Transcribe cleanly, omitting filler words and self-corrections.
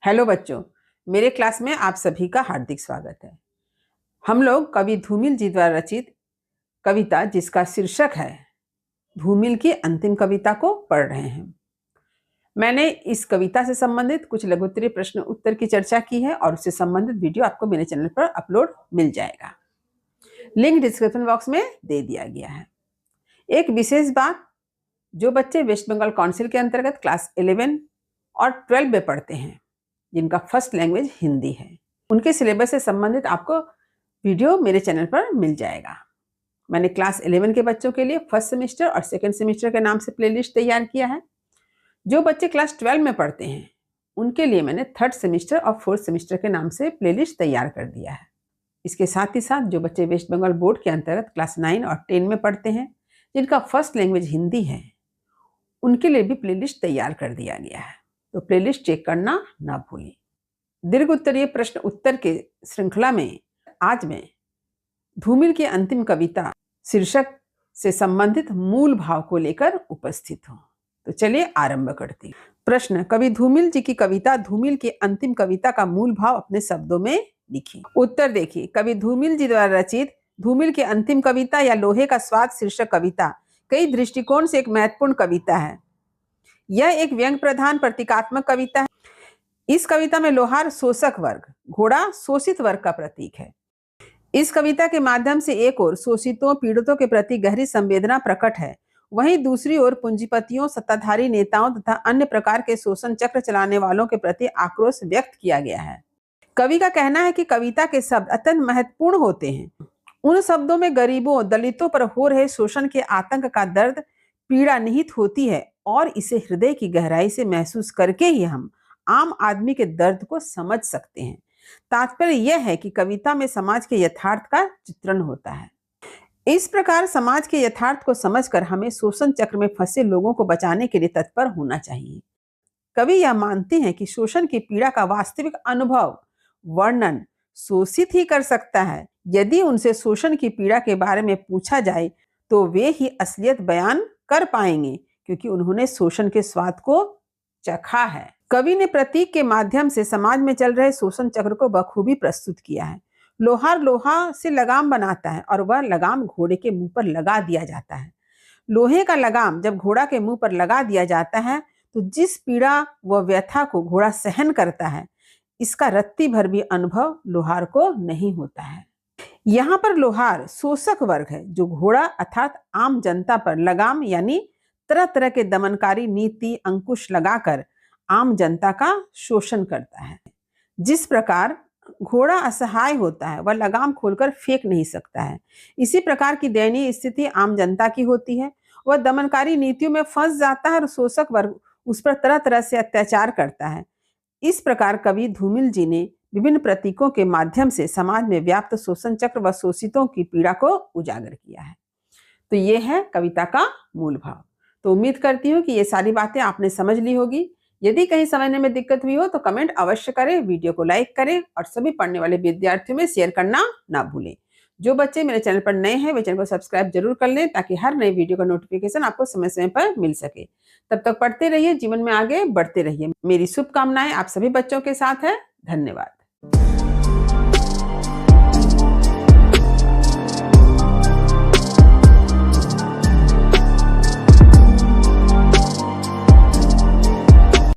Hello बच्चों, मेरे class में आप सभी का हार्दिक स्वागत है। हम लोग कवि धूमिल जी द्वारा रचित कविता जिसका शीर्षक है धूमिल की अंतिम कविता को पढ़ रहे हैं। मैंने इस कविता से संबंधित कुछ लघु उत्तरीय प्रश्न उत्तर की चर्चा की है और उससे संबंधित वीडियो आपको मेरे चैनल पर अपलोड मिल जाएगा। लिंक डिस्क्रिप्शन बॉक्स में दे दिया गया है। एक विशेष बात, जो बच्चे वेस्ट बंगाल काउंसिल के अंतर्गत क्लास 11 और 12 में पढ़ते हैं, जिनका फर्स्ट लैंग्वेज हिंदी है, उनके सिलेबस से संबंधित आपको वीडियो मेरे चैनल पर मिल जाएगा। मैंने क्लास 11 के बच्चों के लिए फर्स्ट सेमेस्टर और सेकंड सेमेस्टर के नाम से प्लेलिस्ट तैयार किया है। जो बच्चे क्लास 12 में पढ़ते हैं उनके लिए मैंने थर्ड सेमेस्टर और फोर्थ सेमेस्टर के नाम से प्लेलिस्ट तैयार कर दिया है। इसके साथ ही साथ जो बच्चे वेस्ट बंगाल बोर्ड के अंतर्गत क्लास 9 और 10 में पढ़ते हैं, जिनका फर्स्ट लैंग्वेज हिंदी है, उनके लिए भी प्लेलिस्ट तैयार कर दिया गया है, तो प्लेलिस्ट चेक करना ना भूलें। दीर्घ उत्तरीय प्रश्न उत्तर के श्रृंखला में आज मैं धूमिल की अंतिम कविता शीर्षक से संबंधित मूल भाव को लेकर उपस्थित हूं। तो चलिए आरंभ करते हैं। प्रश्न, कवि धूमिल जी की कविता धूमिल की अंतिम कविता का मूल भाव अपने शब्दों में लिखिए। उत्तर देखिए, कवि धूमिल जी द्वारा रचित धूमिल की अंतिम कविता या लोहे का स्वाद शीर्षक कविता कई दृष्टिकोण से एक महत्वपूर्ण कविता है। यह एक व्यंग प्रधान प्रतीकात्मक कविता है। इस कविता में लोहार शोषक वर्ग, घोड़ा शोषित वर्ग का प्रतीक है। इस कविता के माध्यम से एक ओर शोषितों पीड़ितों के प्रति गहरी संवेदना प्रकट है, वहीं दूसरी ओर पूंजीपतियों, सत्ताधारी नेताओं तथा अन्य प्रकार के शोषण चक्र चलाने वालों के प्रति आक्रोश व्यक्त किया गया है। कवि का कहना है कि कविता के शब्द अत्यंत महत्वपूर्ण होते हैं। उन शब्दों में गरीबों, दलितों पर हो रहे शोषण के आतंक का दर्द, पीड़ा निहित होती है और इसे हृदय की गहराई से महसूस करके ही हम आम आदमी के दर्द को समझ सकते हैं। तात्पर्य यह है कि कविता में समाज के यथार्थ का चित्रण होता है। इस प्रकार समाज के यथार्थ को समझकर हमें शोषण चक्र में फंसे लोगों को बचाने के लिए तत्पर होना चाहिए। कवि यह मानते हैं कि शोषण की पीड़ा का वास्तविक अनुभव वर्णन शोषित ही कर सकता है। यदि उनसे शोषण की पीड़ा के बारे में पूछा जाए तो वे ही असलियत बयान कर पाएंगे, क्योंकि उन्होंने शोषण के स्वाद को चखा है। कवि ने प्रतीक के माध्यम से समाज में चल रहे शोषण चक्र को बखूबी प्रस्तुत किया है। लोहार लोहा से लगाम बनाता है और वह लगाम घोड़े के मुंह पर लगा दिया जाता है। लोहे का लगाम जब घोड़ा के मुंह पर लगा दिया जाता है तो जिस पीड़ा व व्यथा को घोड़ा सहन करता है, इसका रत्ती भर भी अनुभव लोहार को नहीं होता है। यहाँ पर लोहार शोषक वर्ग है, जो घोड़ा अर्थात आम जनता पर लगाम यानी तरह तरह के दमनकारी नीति अंकुश लगाकर आम जनता का शोषण करता है। जिस प्रकार घोड़ा असहाय होता है, वह लगाम खोलकर फेंक नहीं सकता है, इसी प्रकार की दयनीय स्थिति आम जनता की होती है। वह दमनकारी नीतियों में फंस जाता है और शोषक वर्ग उस पर तरह तरह से अत्याचार करता है। इस प्रकार कवि धूमिल जी ने विभिन्न प्रतीकों के माध्यम से समाज में व्याप्त शोषण चक्र व शोषितों की पीड़ा को उजागर किया है। तो ये है कविता का मूल भाव। तो उम्मीद करती हूँ कि ये सारी बातें आपने समझ ली होगी। यदि कहीं समझने में दिक्कत हुई हो तो कमेंट अवश्य करें, वीडियो को लाइक करें और सभी पढ़ने वाले विद्यार्थियों में शेयर करना ना भूलें। जो बच्चे मेरे चैनल पर नए हैं वे चैनल को सब्सक्राइब जरूर कर लें, ताकि हर नई वीडियो का नोटिफिकेशन आपको समय समय पर मिल सके। तब तक पढ़ते रहिए, जीवन में आगे बढ़ते रहिए। मेरी शुभकामनाएं आप सभी बच्चों के साथ है। धन्यवाद।